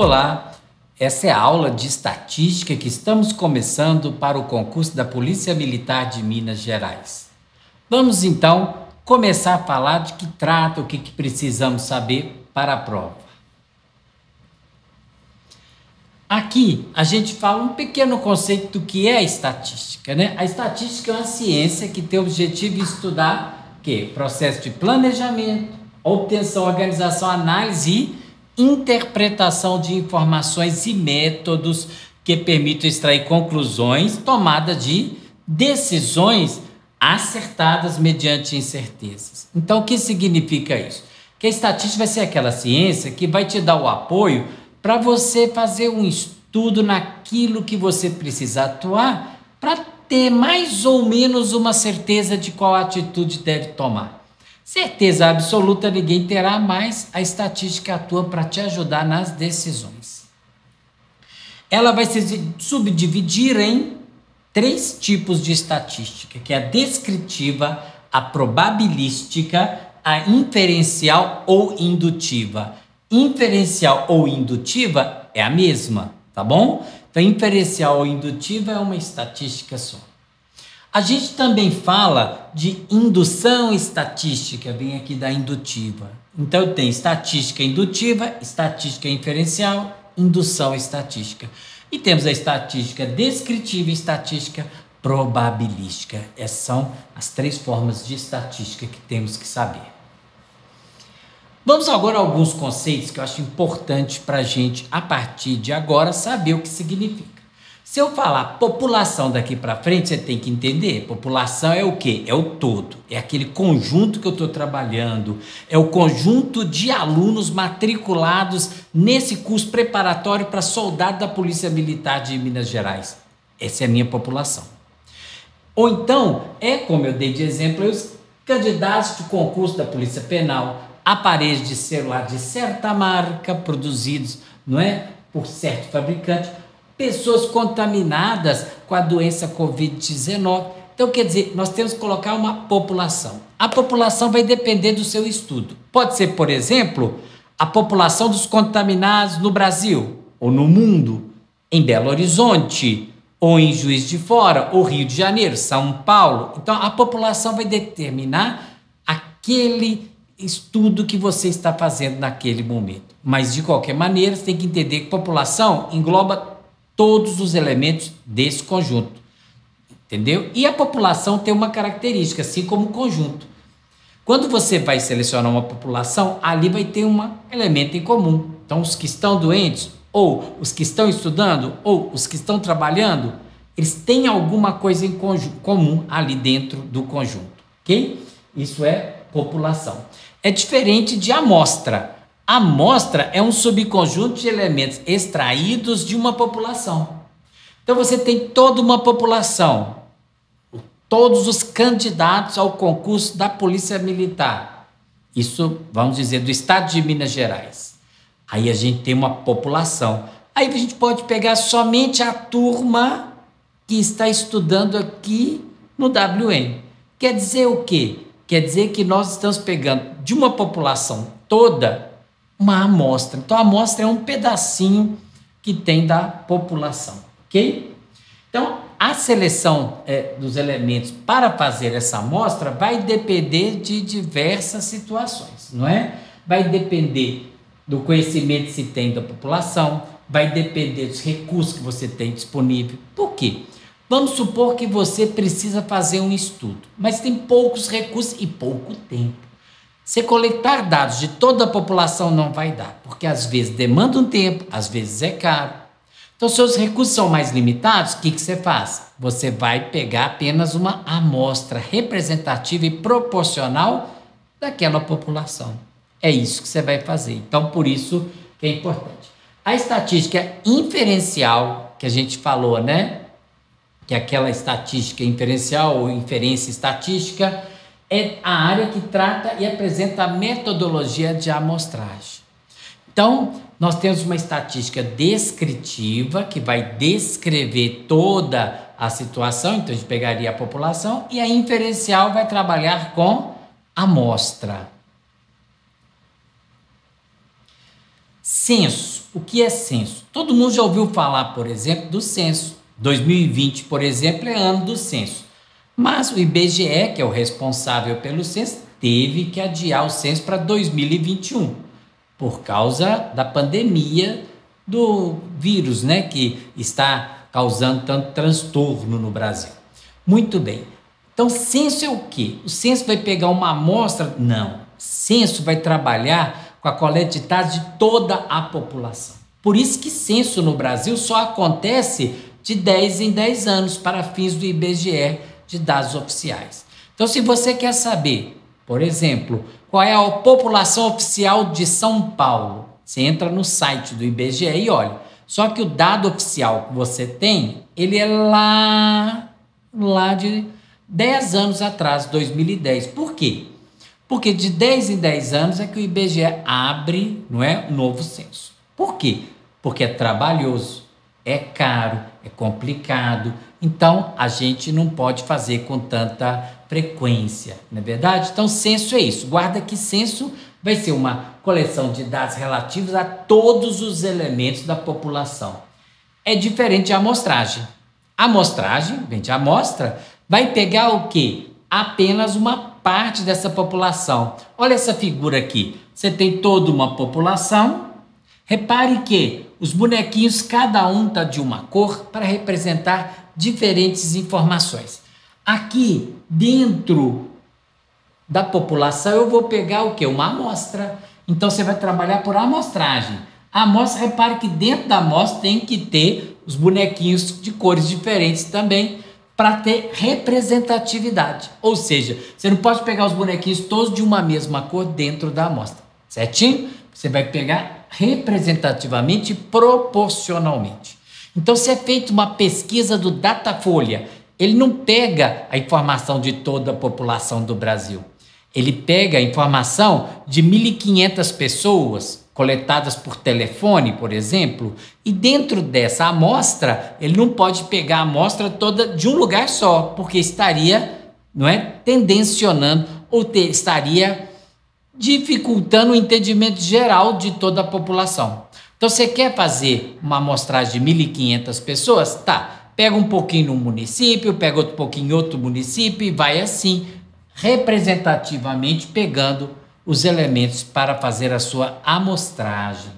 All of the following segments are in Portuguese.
Olá, essa é a aula de estatística que estamos começando para o concurso da Polícia Militar de Minas Gerais. Vamos então começar a falar de que trata, o que precisamos saber para a prova. Aqui a gente fala um pequeno conceito do que é a estatística, né? A estatística é uma ciência que tem o objetivo de estudar o quê? Processo de planejamento, obtenção, organização, análise e interpretação de informações e métodos que permitam extrair conclusões, tomada de decisões acertadas mediante incertezas. Então, o que significa isso? Que a estatística vai ser aquela ciência que vai te dar o apoio para você fazer um estudo naquilo que você precisa atuar para ter mais ou menos uma certeza de qual atitude deve tomar. Certeza absoluta ninguém terá, mas a estatística atua para te ajudar nas decisões. Ela vai se subdividir em 3 tipos de estatística, que é a descritiva, a probabilística, a inferencial ou indutiva. Inferencial ou indutiva é a mesma, tá bom? Então, inferencial ou indutiva é uma estatística só. A gente também fala de indução estatística, vem aqui da indutiva. Então, tem estatística indutiva, estatística inferencial, indução estatística. E temos a estatística descritiva e estatística probabilística. Essas são as 3 formas de estatística que temos que saber. Vamos agora a alguns conceitos que eu acho importante para a gente, a partir de agora, saber o que significa. Se eu falar população daqui para frente, você tem que entender. População é o quê? É o todo. É aquele conjunto que eu estou trabalhando. É o conjunto de alunos matriculados nesse curso preparatório para soldado da Polícia Militar de Minas Gerais. Essa é a minha população. Ou então, como eu dei de exemplo, os candidatos de concurso da Polícia Penal, aparelhos de celular de certa marca, produzidos, não é, por certo fabricante, pessoas contaminadas com a doença Covid-19. Então, quer dizer, nós temos que colocar uma população. A população vai depender do seu estudo. Pode ser, por exemplo, a população dos contaminados no Brasil, ou no mundo, em Belo Horizonte, ou em Juiz de Fora, ou Rio de Janeiro, São Paulo. Então, a população vai determinar aquele estudo que você está fazendo naquele momento. Mas, de qualquer maneira, você tem que entender que população engloba todos os elementos desse conjunto, entendeu? E a população tem uma característica, assim como o conjunto. Quando você vai selecionar uma população, ali vai ter um elemento em comum. Então, os que estão doentes, ou os que estão estudando, ou os que estão trabalhando, eles têm alguma coisa em comum ali dentro do conjunto, ok? Isso é população. É diferente de amostra. A amostra é um subconjunto de elementos extraídos de uma população. Então você tem toda uma população, todos os candidatos ao concurso da Polícia Militar. Isso, vamos dizer, do estado de Minas Gerais. Aí a gente tem uma população. Aí a gente pode pegar somente a turma que está estudando aqui no WM. Quer dizer o quê? Quer dizer que nós estamos pegando de uma população toda uma amostra. Então, a amostra é um pedacinho que tem da população, ok? Então, a seleção dos elementos para fazer essa amostra vai depender de diversas situações, não é? Vai depender do conhecimento que se tem da população, vai depender dos recursos que você tem disponível. Por quê? Vamos supor que você precisa fazer um estudo, mas tem poucos recursos e pouco tempo. Você coletar dados de toda a população não vai dar, porque às vezes demanda um tempo, às vezes é caro. Então, seus recursos são mais limitados, o que você faz? Você vai pegar apenas uma amostra representativa e proporcional daquela população. É isso que você vai fazer. Então, por isso que é importante. A estatística inferencial, que a gente falou, né? Que é aquela estatística inferencial ou inferência estatística, é a área que trata e apresenta a metodologia de amostragem. Então, nós temos uma estatística descritiva, que vai descrever toda a situação, então a gente pegaria a população, e a inferencial vai trabalhar com amostra. Censo. O que é censo? Todo mundo já ouviu falar, por exemplo, do censo. 2020, por exemplo, é ano do censo. Mas o IBGE, que é o responsável pelo censo, teve que adiar o censo para 2021, por causa da pandemia do vírus, né, que está causando tanto transtorno no Brasil. Muito bem. Então, censo é o quê? O censo vai pegar uma amostra? Não. Censo vai trabalhar com a coleta de dados de toda a população. Por isso que censo no Brasil só acontece de 10 em 10 anos para fins do IBGE de dados oficiais. Então, se você quer saber, por exemplo, qual é a população oficial de São Paulo, você entra no site do IBGE e olha. Só que o dado oficial que você tem, ele é lá de 10 anos atrás, 2010. Por quê? Porque de 10 em 10 anos é que o IBGE abre, não é, um novo censo. Por quê? Porque é trabalhoso, é caro, é complicado. Então, a gente não pode fazer com tanta frequência, não é verdade? Então, censo é isso. Guarda que censo vai ser uma coleção de dados relativos a todos os elementos da população. É diferente de amostragem. A amostragem, a amostra, vai pegar o quê? Apenas uma parte dessa população. Olha essa figura aqui. Você tem toda uma população. Repare que os bonequinhos, cada um está de uma cor para representar diferentes informações. Aqui, dentro da população, eu vou pegar o quê? Uma amostra. Então, você vai trabalhar por amostragem. A amostra, repare que dentro da amostra tem que ter os bonequinhos de cores diferentes também, para ter representatividade. Ou seja, você não pode pegar os bonequinhos todos de uma mesma cor dentro da amostra. Certinho? Você vai pegar representativamente e proporcionalmente. Então, se é feita uma pesquisa do Datafolha, ele não pega a informação de toda a população do Brasil. Ele pega a informação de 1.500 pessoas coletadas por telefone, por exemplo, e dentro dessa amostra, ele não pode pegar a amostra toda de um lugar só, porque estaria, não é, tendencionando ou estaria dificultando o entendimento geral de toda a população. Então, você quer fazer uma amostragem de 1.500 pessoas? Tá, pega um pouquinho num município, pega outro pouquinho em outro município e vai assim, representativamente pegando os elementos para fazer a sua amostragem.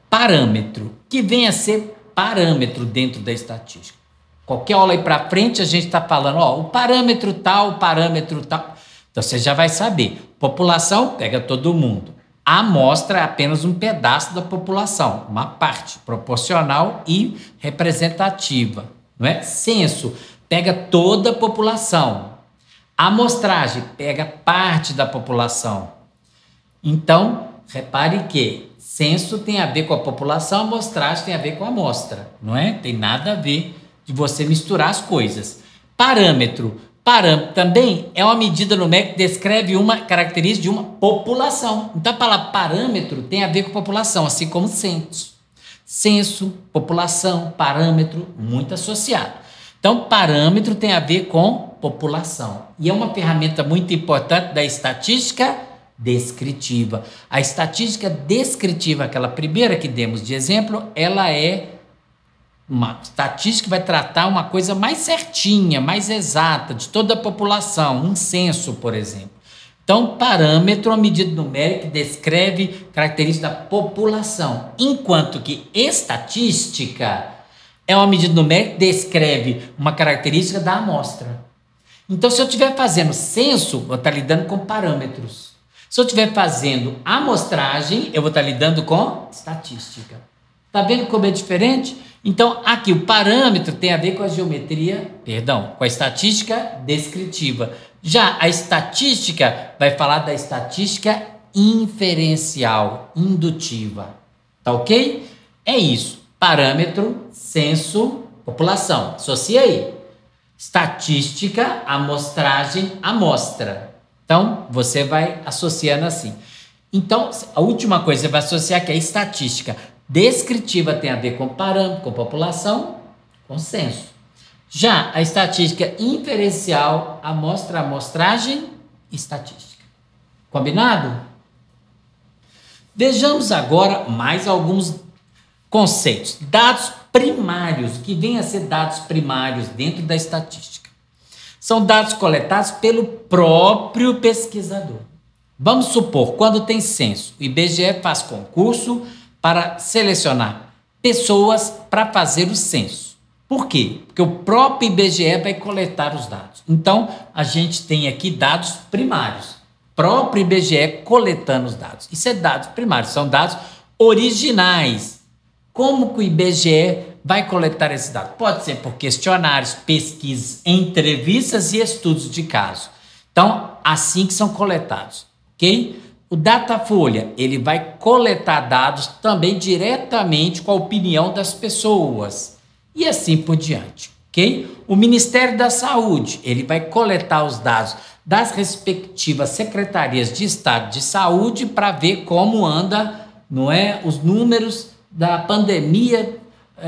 Parâmetro, que vem a ser parâmetro dentro da estatística. Qualquer aula aí para frente a gente está falando, ó, o parâmetro tal. Então você já vai saber. População pega todo mundo. A amostra é apenas um pedaço da população, uma parte proporcional e representativa, não é? Censo pega toda a população. A amostragem pega parte da população. Então, repare que censo tem a ver com a população, a amostragem tem a ver com a amostra, não é? Tem nada a ver de você misturar as coisas. Parâmetro. Parâmetro também é uma medida numérica que descreve uma característica de uma população. Então, a palavra parâmetro tem a ver com população, assim como censo. Censo, população, parâmetro, muito associado. Então, parâmetro tem a ver com população. E é uma ferramenta muito importante da estatística descritiva. A estatística descritiva, aquela primeira que demos de exemplo, ela é uma estatística que vai tratar uma coisa mais certinha, mais exata, de toda a população, um censo, por exemplo. Então, parâmetro é uma medida numérica que descreve características da população, enquanto que estatística é uma medida numérica que descreve uma característica da amostra. Então, se eu estiver fazendo censo, eu vou estar lidando com parâmetros. Se eu estiver fazendo amostragem, eu vou estar lidando com estatística. Está vendo como é diferente? Então, aqui o parâmetro tem a ver com a geometria, com a estatística descritiva. Já a estatística vai falar da estatística inferencial, indutiva. Tá ok? É isso. Parâmetro, censo, população. Associa aí. Estatística, amostragem, amostra. Então, você vai associando assim. Então, a última coisa que você vai associar que é a estatística descritiva tem a ver com parâmetro, com população, com censo. Já a estatística inferencial, amostra, amostragem, estatística. Combinado? Vejamos agora mais alguns conceitos. Dados primários, que vêm a ser dados primários dentro da estatística. São dados coletados pelo próprio pesquisador. Vamos supor, quando tem censo, o IBGE faz concurso para selecionar pessoas para fazer o censo. Por quê? Porque o próprio IBGE vai coletar os dados. Então, a gente tem aqui dados primários. Próprio IBGE coletando os dados. Isso é dados primários, são dados originais. Como que o IBGE vai coletar esses dados? Pode ser por questionários, pesquisas, entrevistas e estudos de caso. Então, assim que são coletados, ok? O Datafolha, ele vai coletar dados também diretamente com a opinião das pessoas e assim por diante, ok? O Ministério da Saúde, ele vai coletar os dados das respectivas secretarias de Estado de Saúde para ver como anda, não é, os números da pandemia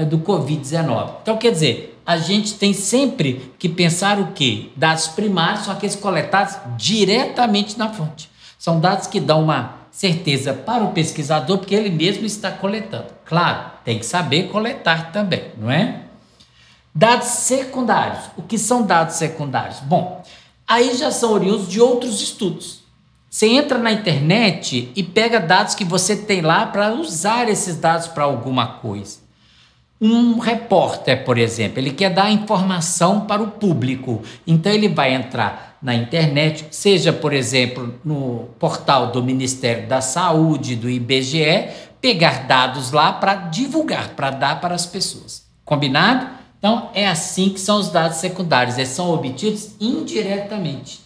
do Covid-19. Então, quer dizer, a gente tem sempre que pensar o quê? Dados primários são aqueles coletados diretamente na fonte. São dados que dão uma certeza para o pesquisador, porque ele mesmo está coletando. Claro, tem que saber coletar também, não é? Dados secundários. O que são dados secundários? Bom, aí já são oriundos de outros estudos. Você entra na internet e pega dados que você tem lá para usar esses dados para alguma coisa. Um repórter, por exemplo, ele quer dar informação para o público. Então, ele vai entrar na internet, seja, por exemplo, no portal do Ministério da Saúde, do IBGE, pegar dados lá para divulgar, para dar para as pessoas. Combinado? Então, é assim que são os dados secundários. Eles são obtidos indiretamente.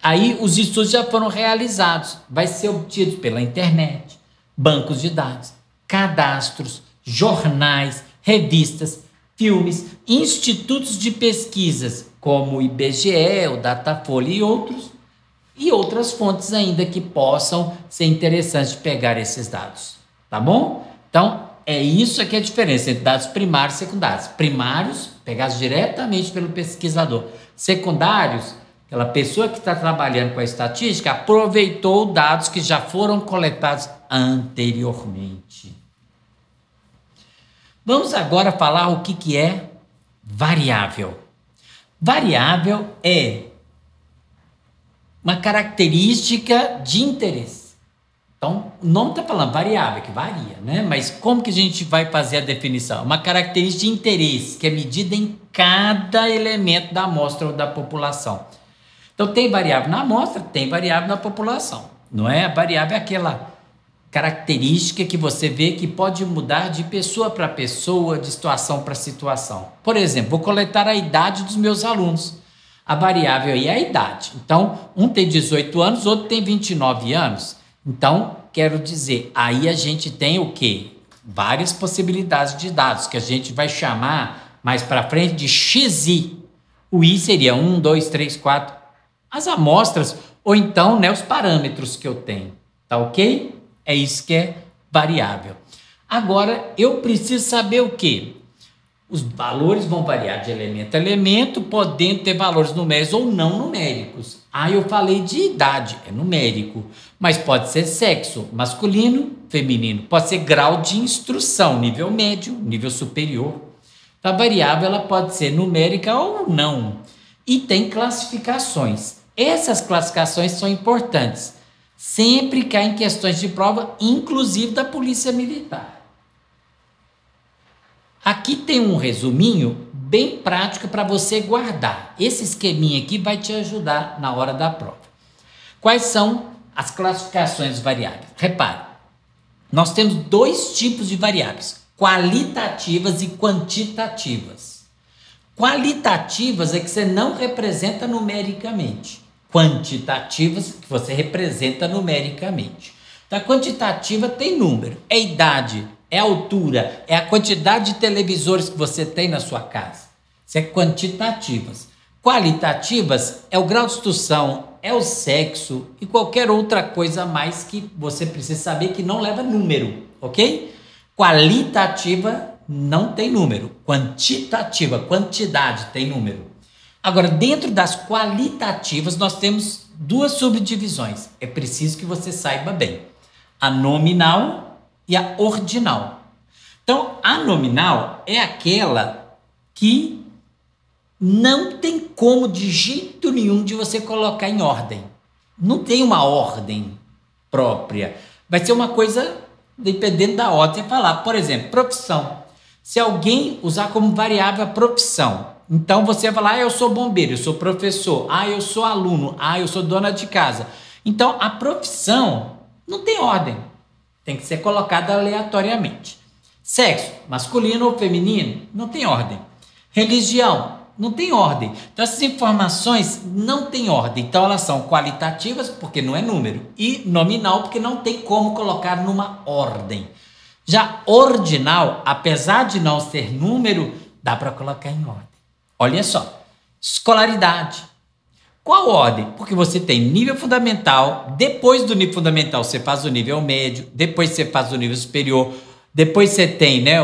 Aí, os estudos já foram realizados. Vai ser obtido pela internet, bancos de dados, cadastros, jornais, revistas, filmes, institutos de pesquisas, como o IBGE, o Datafolha e outras fontes ainda que possam ser interessantes de pegar esses dados. Tá bom? Então, é isso aqui a diferença entre dados primários e secundários. Primários, pegados diretamente pelo pesquisador. Secundários, aquela pessoa que está trabalhando com a estatística aproveitou dados que já foram coletados anteriormente. Vamos agora falar o que é variável. Variável é uma característica de interesse. Então, o nome está falando variável, que varia, né? Mas como que a gente vai fazer a definição? Uma característica de interesse, que é medida em cada elemento da amostra ou da população. Então, tem variável na amostra, tem variável na população. Não é? A variável é aquela característica que você vê que pode mudar de pessoa para pessoa, de situação para situação. Por exemplo, vou coletar a idade dos meus alunos. A variável aí é a idade. Então, um tem 18 anos, outro tem 29 anos. Então, quero dizer, aí a gente tem o quê? Várias possibilidades de dados, que a gente vai chamar mais para frente de XI. O I seria 1, 2, 3, 4. As amostras, ou então, né, os parâmetros que eu tenho. Tá ok? É isso que é variável. Agora, eu preciso saber o quê? Os valores vão variar de elemento a elemento, podendo ter valores numéricos ou não numéricos. Aí eu falei de idade, é numérico. Mas pode ser sexo, masculino, feminino. Pode ser grau de instrução, nível médio, nível superior. Então, a variável ela pode ser numérica ou não. E tem classificações. Essas classificações são importantes. Sempre caem questões de prova, inclusive da Polícia Militar. Aqui tem um resuminho bem prático para você guardar. Esse esqueminha aqui vai te ajudar na hora da prova. Quais são as classificações variáveis? Repare, nós temos dois tipos de variáveis, qualitativas e quantitativas. Qualitativas é que você não representa numericamente. Quantitativas que você representa numericamente. Então, a quantitativa tem número, é idade, é altura, é a quantidade de televisores que você tem na sua casa. Isso é quantitativas. Qualitativas é o grau de instrução, é o sexo e qualquer outra coisa a mais que você precisa saber que não leva número, ok? Qualitativa não tem número. Quantitativa, quantidade tem número. Agora, dentro das qualitativas, nós temos duas subdivisões. É preciso que você saiba bem. a nominal e a ordinal. Então, a nominal é aquela que não tem como de jeito nenhum de você colocar em ordem. Não tem uma ordem própria. Vai ser uma coisa dependendo da ordem. Você falar, por exemplo, profissão. Se alguém usar como variável a profissão, então você vai falar, eu sou bombeiro, eu sou professor, eu sou aluno, eu sou dona de casa. Então, a profissão não tem ordem. Tem que ser colocada aleatoriamente. Sexo, masculino ou feminino, não tem ordem. Religião, não tem ordem. Então, essas informações não têm ordem. Então, elas são qualitativas, porque não é número, e nominal, porque não tem como colocar numa ordem. Já ordinal, apesar de não ser número, dá para colocar em ordem. Olha só, escolaridade. Qual ordem? Porque você tem nível fundamental, depois do nível fundamental você faz o nível médio, depois você faz o nível superior, depois você tem, né,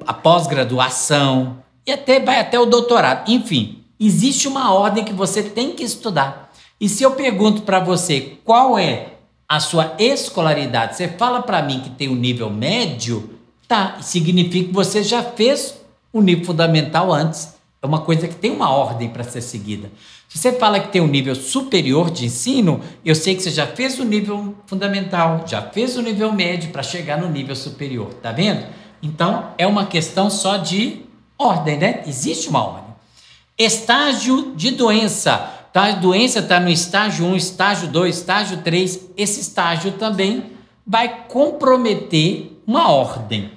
a pós-graduação, e vai até o doutorado. Enfim, existe uma ordem que você tem que estudar. E se eu pergunto para você qual é a sua escolaridade, você fala para mim que tem o nível médio, tá, significa que você já fez o nível fundamental antes. É uma coisa que tem uma ordem para ser seguida. Se você fala que tem um nível superior de ensino, eu sei que você já fez o nível fundamental, já fez o nível médio para chegar no nível superior, tá vendo? Então, é uma questão só de ordem, né? Existe uma ordem. Estágio de doença. Tá? A doença está no estágio 1, estágio 2, estágio 3. Esse estágio também vai comprometer uma ordem.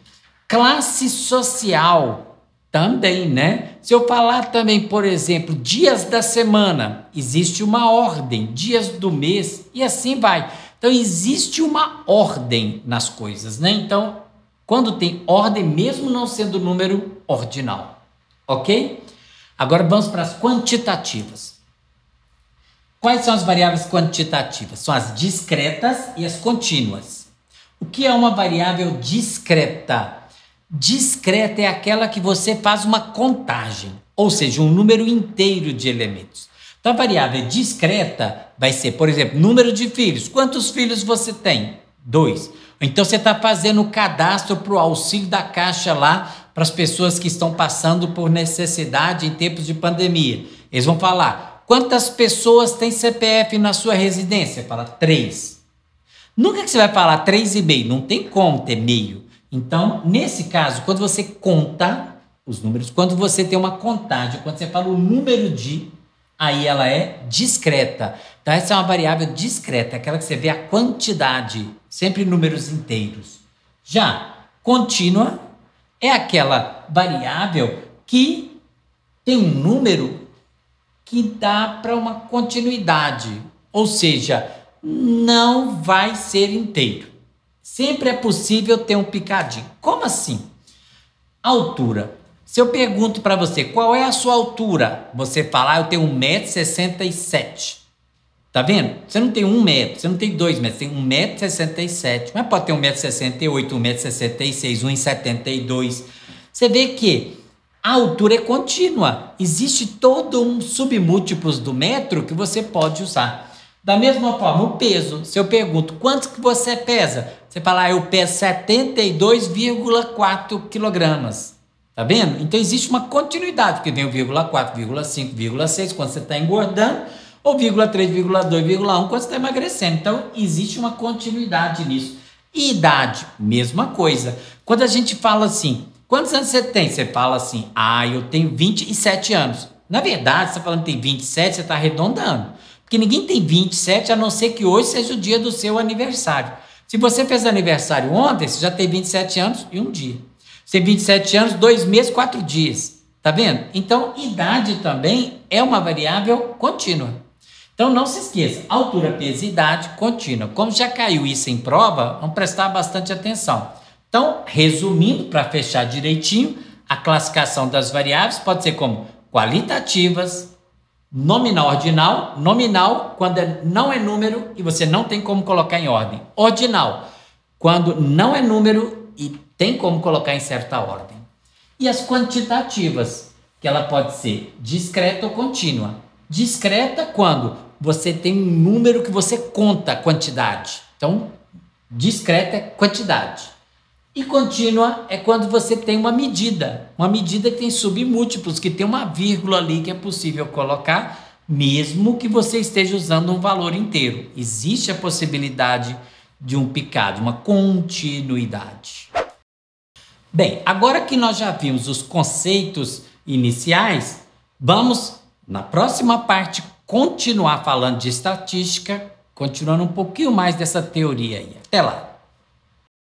Classe social também, né? Se eu falar também, por exemplo, dias da semana, existe uma ordem, dias do mês e assim vai. Então, existe uma ordem nas coisas, né? Então, quando tem ordem, mesmo não sendo número ordinal, ok? Agora vamos para as quantitativas. Quais são as variáveis quantitativas? São as discretas e as contínuas. O que é uma variável discreta? Discreta é aquela que você faz uma contagem, ou seja, um número inteiro de elementos. Então, a variável discreta vai ser, por exemplo, número de filhos. Quantos filhos você tem? 2. Então, você está fazendo o cadastro para o auxílio da Caixa lá, para as pessoas que estão passando por necessidade em tempos de pandemia. Eles vão falar, quantas pessoas têm CPF na sua residência? Fala 3. Nunca que você vai falar 3,5, não tem como ter meio. Então, nesse caso, quando você conta os números, quando você tem uma contagem, quando você fala o número de, aí ela é discreta. Então, essa é uma variável discreta, aquela que você vê a quantidade, sempre números inteiros. Já contínua é aquela variável que tem um número que dá para uma continuidade, ou seja, não vai ser inteiro. Sempre é possível ter um picadinho. Como assim? Altura. Se eu pergunto para você, qual é a sua altura? Você fala, eu tenho 1,67 m. Tá vendo? Você não tem 1 metro, você não tem 2 metros, tem 1,67 m. Mas pode ter 1,68 m, 1,66 m, 1,72 m. Você vê que a altura é contínua. Existe todo um submúltiplos do metro que você pode usar. Da mesma forma, o peso. Se eu pergunto, quanto que você pesa? Você fala, eu peso 72,4 quilogramas. Tá vendo? Então, existe uma continuidade, porque vem o 0,4, 0,5, 0,6 quando você está engordando, ou 0,3, 0,2, 0,1 quando você está emagrecendo. Então, existe uma continuidade nisso. E idade, mesma coisa. Quando a gente fala assim, quantos anos você tem? Você fala assim, eu tenho 27 anos. Na verdade, você está falando que tem 27, você está arredondando. Porque ninguém tem 27, a não ser que hoje seja o dia do seu aniversário. Se você fez aniversário ontem, você já tem 27 anos e um dia. Você tem 27 anos, 2 meses, 4 dias. Tá vendo? Então, idade também é uma variável contínua. Então, não se esqueça, altura, peso e idade contínua. Como já caiu isso em prova, vamos prestar bastante atenção. Então, resumindo, para fechar direitinho, a classificação das variáveis pode ser como qualitativas, nominal, ordinal. Nominal, quando não é número e você não tem como colocar em ordem. Ordinal, quando não é número e tem como colocar em certa ordem. E as quantitativas, que ela pode ser discreta ou contínua. Discreta quando você tem um número que você conta a quantidade. Então, Discreta é quantidade. E contínua é quando você tem uma medida que tem submúltiplos, que tem uma vírgula ali que é possível colocar, mesmo que você esteja usando um valor inteiro. Existe a possibilidade de um picado, uma continuidade. Bem, agora que nós já vimos os conceitos iniciais, vamos, na próxima parte, continuar falando de estatística, continuando um pouquinho mais dessa teoria aí. Até lá!